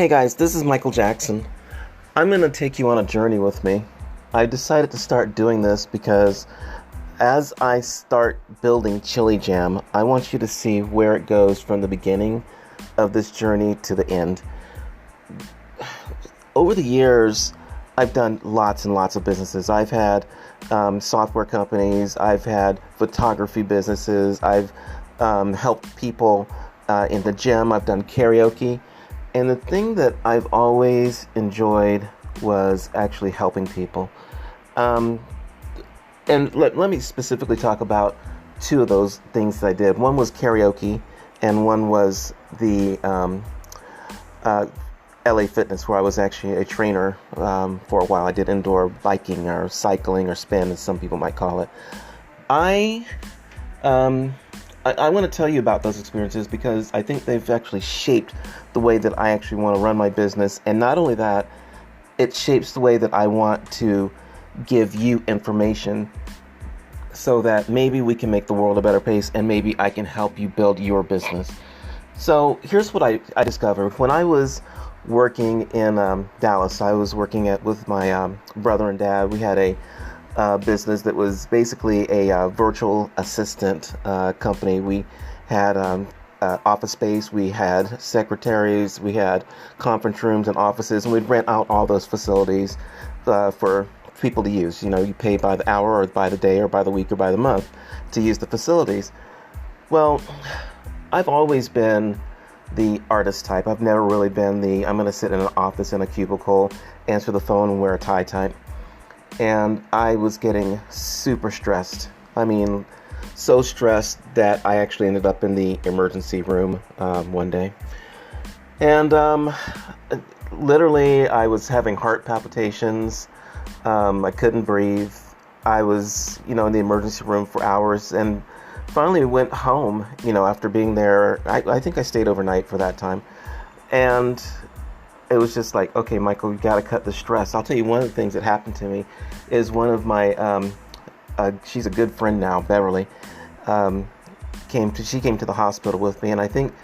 Hey guys, this is Michael Jackson. I'm going to take you on a journey with me. I decided to start doing this because as I start building Chili Jam, I want you to see where it goes from the beginning of this journey to the end. Over the years, I've done lots and lots of businesses. I've had software companies, I've had photography businesses, I've helped people in the gym, I've done karaoke. And the thing that I've always enjoyed was actually helping people. And let me specifically talk about two of those things that I did. One was karaoke, and one was the LA Fitness, where I was actually a trainer for a while. I did indoor biking or cycling or spin, as some people might call it. I want to tell you about those experiences because I think they've actually shaped the way that I actually want to run my business. And not only that, it shapes the way that I want to give you information so that maybe we can make the world a better place and maybe I can help you build your business. So here's what I discovered. When I was working in Dallas, I was working with my brother and dad. We had a business that was basically a virtual assistant company. We had office space, we had secretaries, we had conference rooms and offices, and we'd rent out all those facilities for people to use. You know, you pay by the hour or by the day or by the week or by the month to use the facilities. Well, I've always been the artist type. I've never really been the I'm going to sit in an office in a cubicle, answer the phone and wear a tie type. And I was getting super stressed. I mean, so stressed that I actually ended up in the emergency room one day. And literally, I was having heart palpitations. I couldn't breathe. I was, in the emergency room for hours, and finally went home, after being there. I think I stayed overnight for that time. And it was just like, okay, Michael, you got to cut the stress. I'll tell you, one of the things that happened to me is one of my, she's a good friend now, Beverly, she came to the hospital with me, and I think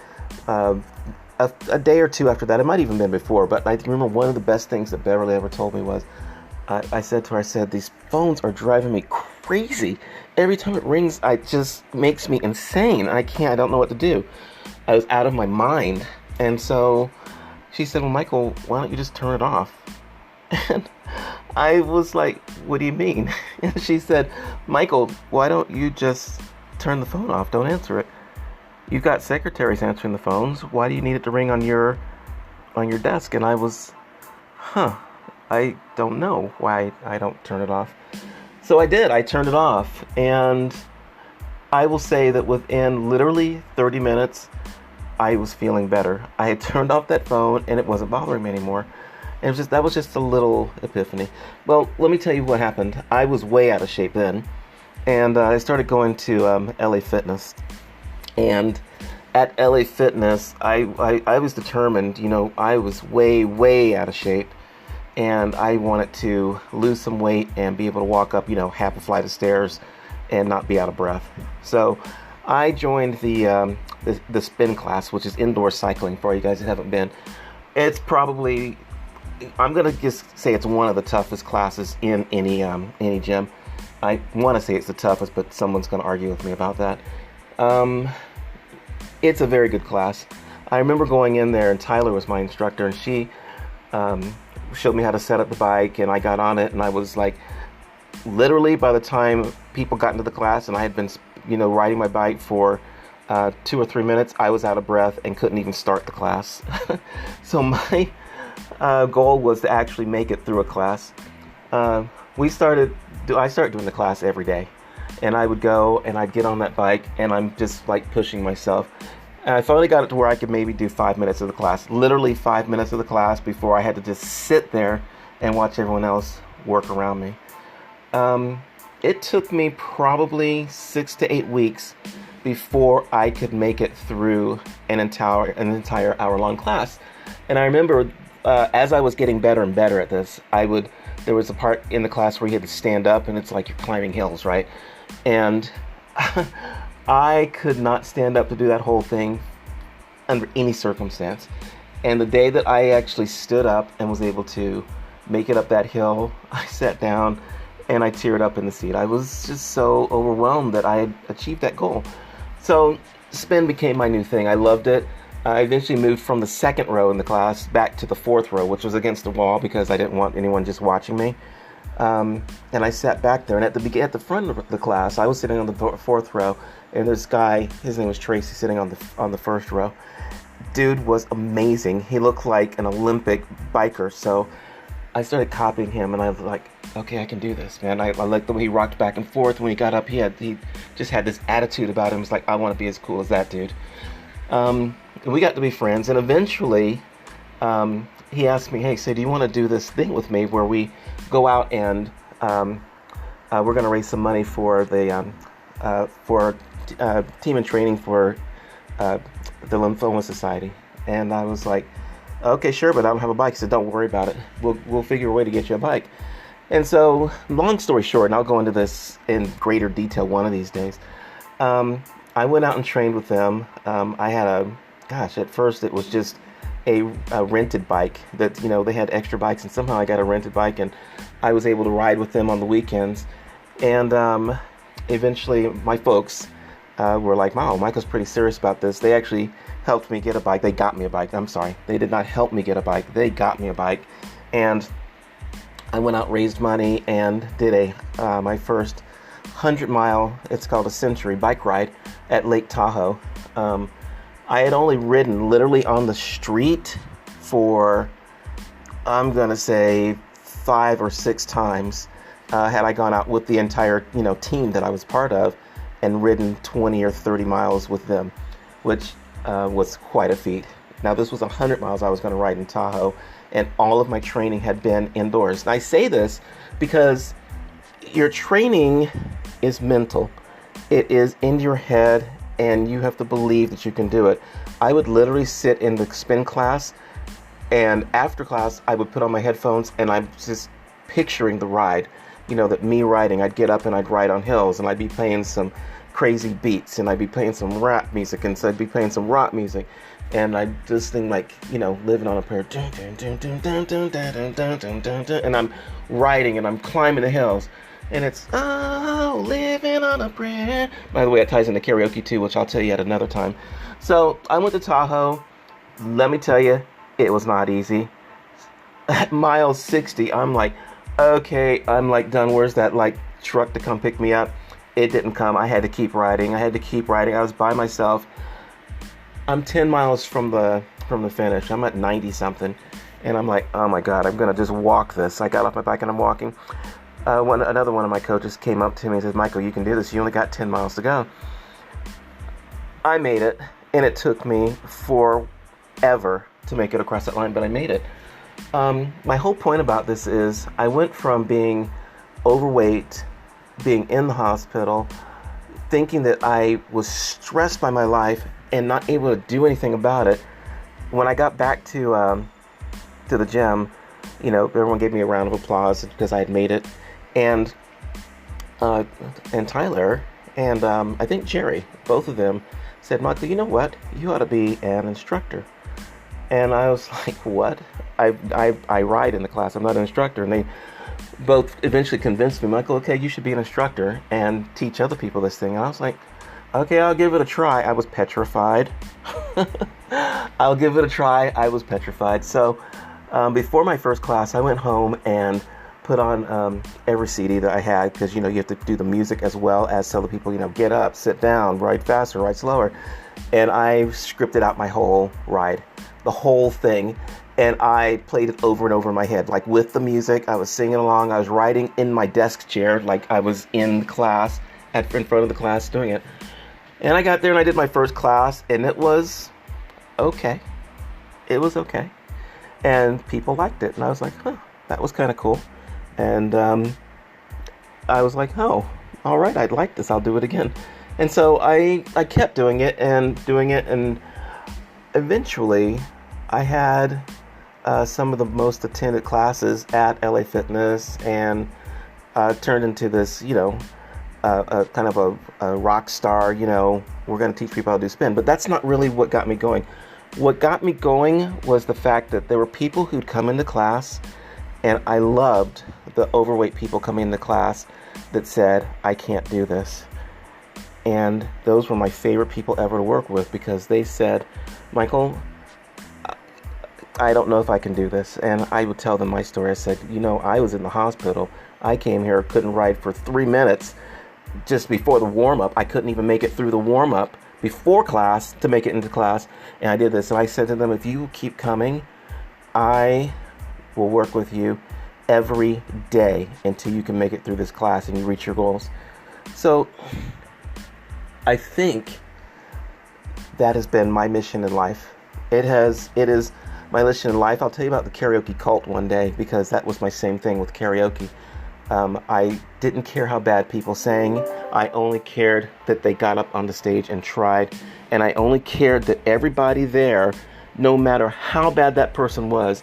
a day or two after that, it might even been before, but I remember one of the best things that Beverly ever told me was, I said to her, these phones are driving me crazy. Every time it rings, it just makes me insane. I don't know what to do. I was out of my mind. And so she said, well, Michael, why don't you just turn it off? And I was like, what do you mean? And she said, Michael, why don't you just turn the phone off? Don't answer it. You've got secretaries answering the phones. Why do you need it to ring on your desk? And I was, I don't know why I don't turn it off. So I did. I turned it off. And I will say that within literally 30 minutes, I was feeling better. I had turned off that phone and it wasn't bothering me anymore. And that was just a little epiphany. Well, let me tell you what happened. I was way out of shape then. And I started going to LA Fitness. And at LA Fitness, I was determined, I was way, way out of shape. And I wanted to lose some weight and be able to walk up, half a flight of stairs and not be out of breath. So I joined the spin class, which is indoor cycling for you guys that haven't been. It's probably, I'm going to just say it's one of the toughest classes in any gym. I want to say it's the toughest, but someone's going to argue with me about that. It's a very good class. I remember going in there, and Tyler was my instructor, and she showed me how to set up the bike, and I got on it, and I was like, literally by the time people got into the class and I had been, riding my bike for 2 or 3 minutes, I was out of breath and couldn't even start the class. So my goal was to actually make it through a class. I started doing the class every day, and I would go and I'd get on that bike and I'm just like pushing myself. And I finally got it to where I could maybe do 5 minutes of the class, literally 5 minutes of the class before I had to just sit there and watch everyone else work around me. It took me probably 6 to 8 weeks before I could make it through an entire hour-long class. And I remember as I was getting better and better at this, there was a part in the class where you had to stand up, and it's like you're climbing hills, right? And I could not stand up to do that whole thing under any circumstance. And the day that I actually stood up and was able to make it up that hill, I sat down and I teared up in the seat. I was just so overwhelmed that I had achieved that goal. So spin became my new thing. I loved it. I eventually moved from the second row in the class back to the fourth row, which was against the wall because I didn't want anyone just watching me. And I sat back there, and at the front of the class, I was sitting on the fourth row, and this guy, his name was Tracy, sitting on the first row. Dude was amazing. He looked like an Olympic biker, so I started copying him, and I was like, okay, I can do this, man. I liked the way he rocked back and forth when he got up. He just had this attitude about him. It's like, I want to be as cool as that dude. And we got to be friends, and eventually he asked me, hey, so do you want to do this thing with me where we go out and we're going to raise some money for the team in training for the Lymphoma Society? And I was like, okay, sure, but I don't have a bike. He said, don't worry about it. We'll figure a way to get you a bike. And so, long story short, and I'll go into this in greater detail one of these days, I went out and trained with them. I had at first it was just a rented bike that, they had extra bikes, and somehow I got a rented bike, and I was able to ride with them on the weekends. And eventually my folks were like, wow, Michael's pretty serious about this. They actually helped me get a bike. They got me a bike. I'm sorry. They did not help me get a bike. They got me a bike. And I went out, raised money, and did my first 100-mile, it's called a Century bike ride at Lake Tahoe. I had only ridden literally on the street for, I'm going to say, 5 or 6 times had I gone out with the entire, team that I was part of and ridden 20 or 30 miles with them, which was quite a feat. Now, this was 100 miles I was going to ride in Tahoe, and all of my training had been indoors. And I say this because your training is mental. It is in your head, and you have to believe that you can do it. I would literally sit in the spin class, and after class, I would put on my headphones, and I'm just picturing the ride. That me riding, I'd get up and I'd ride on hills, and I'd be playing some crazy beats, and I'd be playing some rap music, and so I'd be playing some rock music, and I just think like, living on a prayer, and I'm riding and I'm climbing the hills, and it's, oh, living on a prayer. By the way, it ties into karaoke too, which I'll tell you at another time. So I went to Tahoe. Let me tell you, it was not easy. At mile 60, I'm like, okay, I'm like done. Where's that truck to come pick me up? It didn't come. I had to keep riding. I was by myself. I'm 10 miles from the finish. I'm at 90 something, and I'm like, oh my God, I'm gonna just walk this. I got off my bike and I'm walking. Another one of my coaches came up to me and says, Michael, you can do this. You only got 10 miles to go. I made it, and it took me forever to make it across that line, but I made it. My whole point about this is I went from being overweight, being in the hospital, thinking that I was stressed by my life and not able to do anything about it. When I got back to the gym, everyone gave me a round of applause because I had made it. And Tyler and I think Jerry, both of them said, Michael, you know what? You ought to be an instructor. And I was like, what? I ride in the class. I'm not an instructor. And they both eventually convinced me, Michael, okay, you should be an instructor and teach other people this thing. And I was like, okay, I'll give it a try. I was petrified. I'll give it a try. I was petrified. So before my first class, I went home and put on every CD that I had, because, you have to do the music as well as tell the people, get up, sit down, ride faster, ride slower. And I scripted out my whole ride, the whole thing. And I played it over and over in my head, like with the music. I was singing along. I was riding in my desk chair, like I was in class, in front of the class doing it. And I got there and I did my first class, and it was okay. It was okay. And people liked it. And I was like, huh, that was kind of cool. And I was like, oh, all right, I'd like this. I'll do it again. And so I kept doing it. And eventually I had some of the most attended classes at LA Fitness, and turned into this, kind of a rock star, we're going to teach people how to do spin. But that's not really what got me going. What got me going was the fact that there were people who'd come into class, and I loved the overweight people coming into class that said, I can't do this. And those were my favorite people ever to work with, because they said, Michael, I don't know if I can do this. And I would tell them my story. I said, I was in the hospital. I came here, couldn't ride for 3 minutes just before the warm-up. I couldn't even make it through the warm-up before class to make it into class. And I did this. And I said to them, if you keep coming, I will work with you every day until you can make it through this class and you reach your goals. So I think that has been my mission in life. It is my mission in life. I'll tell you about the karaoke cult one day, because that was my same thing with karaoke. I didn't care how bad people sang. I only cared that they got up on the stage and tried. And I only cared that everybody there, no matter how bad that person was,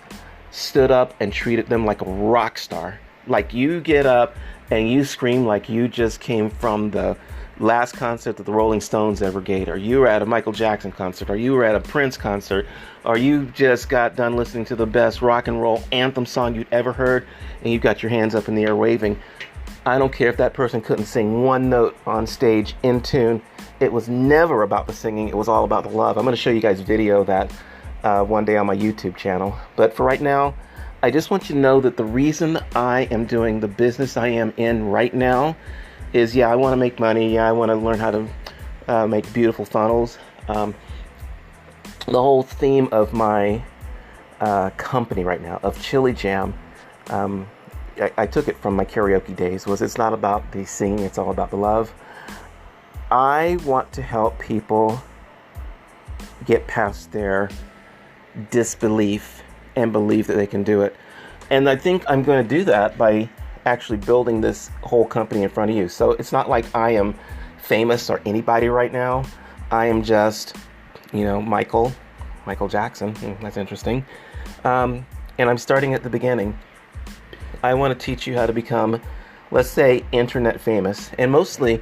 stood up and treated them like a rock star. Like you get up and you scream like you just came from the last concert that the Rolling Stones ever gave, or you were at a Michael Jackson concert, or you were at a Prince concert, or you just got done listening to the best rock and roll anthem song you'd ever heard, and you got your hands up in the air waving. I don't care if that person couldn't sing one note on stage in tune. It was never about the singing. It was all about the love. I'm going to show you guys video of that one day on my YouTube channel. But for right now, I just want you to know that the reason I am doing the business I am in right now is, I want to make money. I want to learn how to make beautiful funnels. The whole theme of my company right now, of Chili Jam, I took it from my karaoke days, was it's not about the singing, it's all about the love. I want to help people get past their disbelief and believe that they can do it. And I think I'm going to do that by actually building this whole company in front of you. So it's not like I am famous or anybody right now. I am just, Michael Jackson. That's interesting. And I'm starting at the beginning. I want to teach you how to become, let's say, internet famous, and mostly,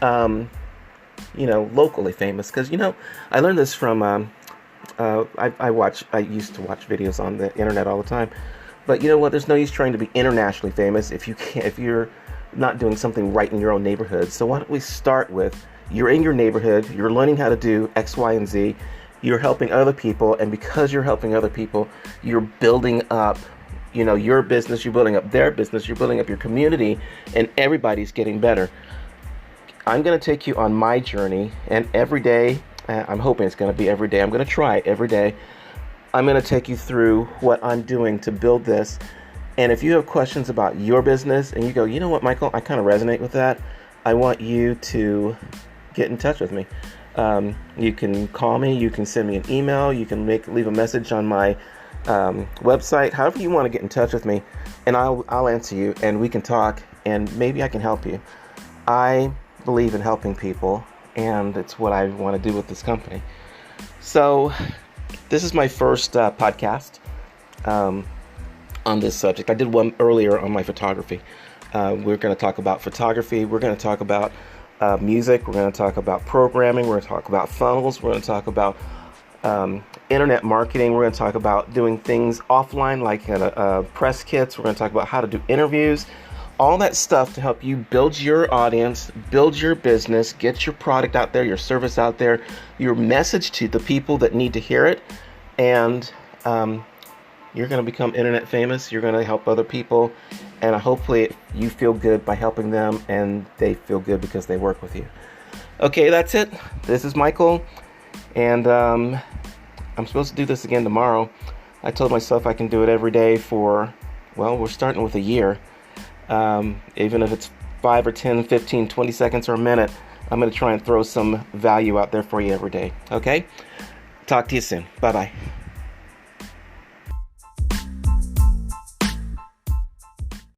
locally famous. Because, I learned this from, I used to watch videos on the internet all the time. But you know what? There's no use trying to be internationally famous if you're not doing something right in your own neighborhood. So why don't we start with, you're in your neighborhood, you're learning how to do X, Y, and Z, you're helping other people, and because you're helping other people, you're building up, your business, you're building up their business, you're building up your community, and everybody's getting better. I'm going to take you on my journey, and every day, I'm hoping it's going to be every day, I'm going to try it every day. I'm going to take you through what I'm doing to build this. And if you have questions about your business and you go, you know what, Michael, I kind of resonate with that, I want you to get in touch with me. You can call me, you can send me an email, you can leave a message on my website, however you want to get in touch with me, and I'll answer you, and we can talk, and maybe I can help you. I believe in helping people, and it's what I want to do with this company. So this is my first podcast on this subject. I did one earlier on my photography. We're going to talk about photography. We're going to talk about music. We're going to talk about programming. We're going to talk about funnels. We're going to talk about internet marketing. We're going to talk about doing things offline, like press kits. We're going to talk about how to do interviews. All that stuff to help you build your audience, build your business, get your product out there, your service out there, your message to the people that need to hear it. And you're going to become internet famous. You're going to help other people. And hopefully you feel good by helping them, and they feel good because they work with you. Okay, that's it. This is Michael. And I'm supposed to do this again tomorrow. I told myself I can do it every day for, we're starting with a year. Even if it's 5 or 10, 15, 20 seconds or a minute, I'm going to try and throw some value out there for you every day. Okay? Talk to you soon. Bye-bye.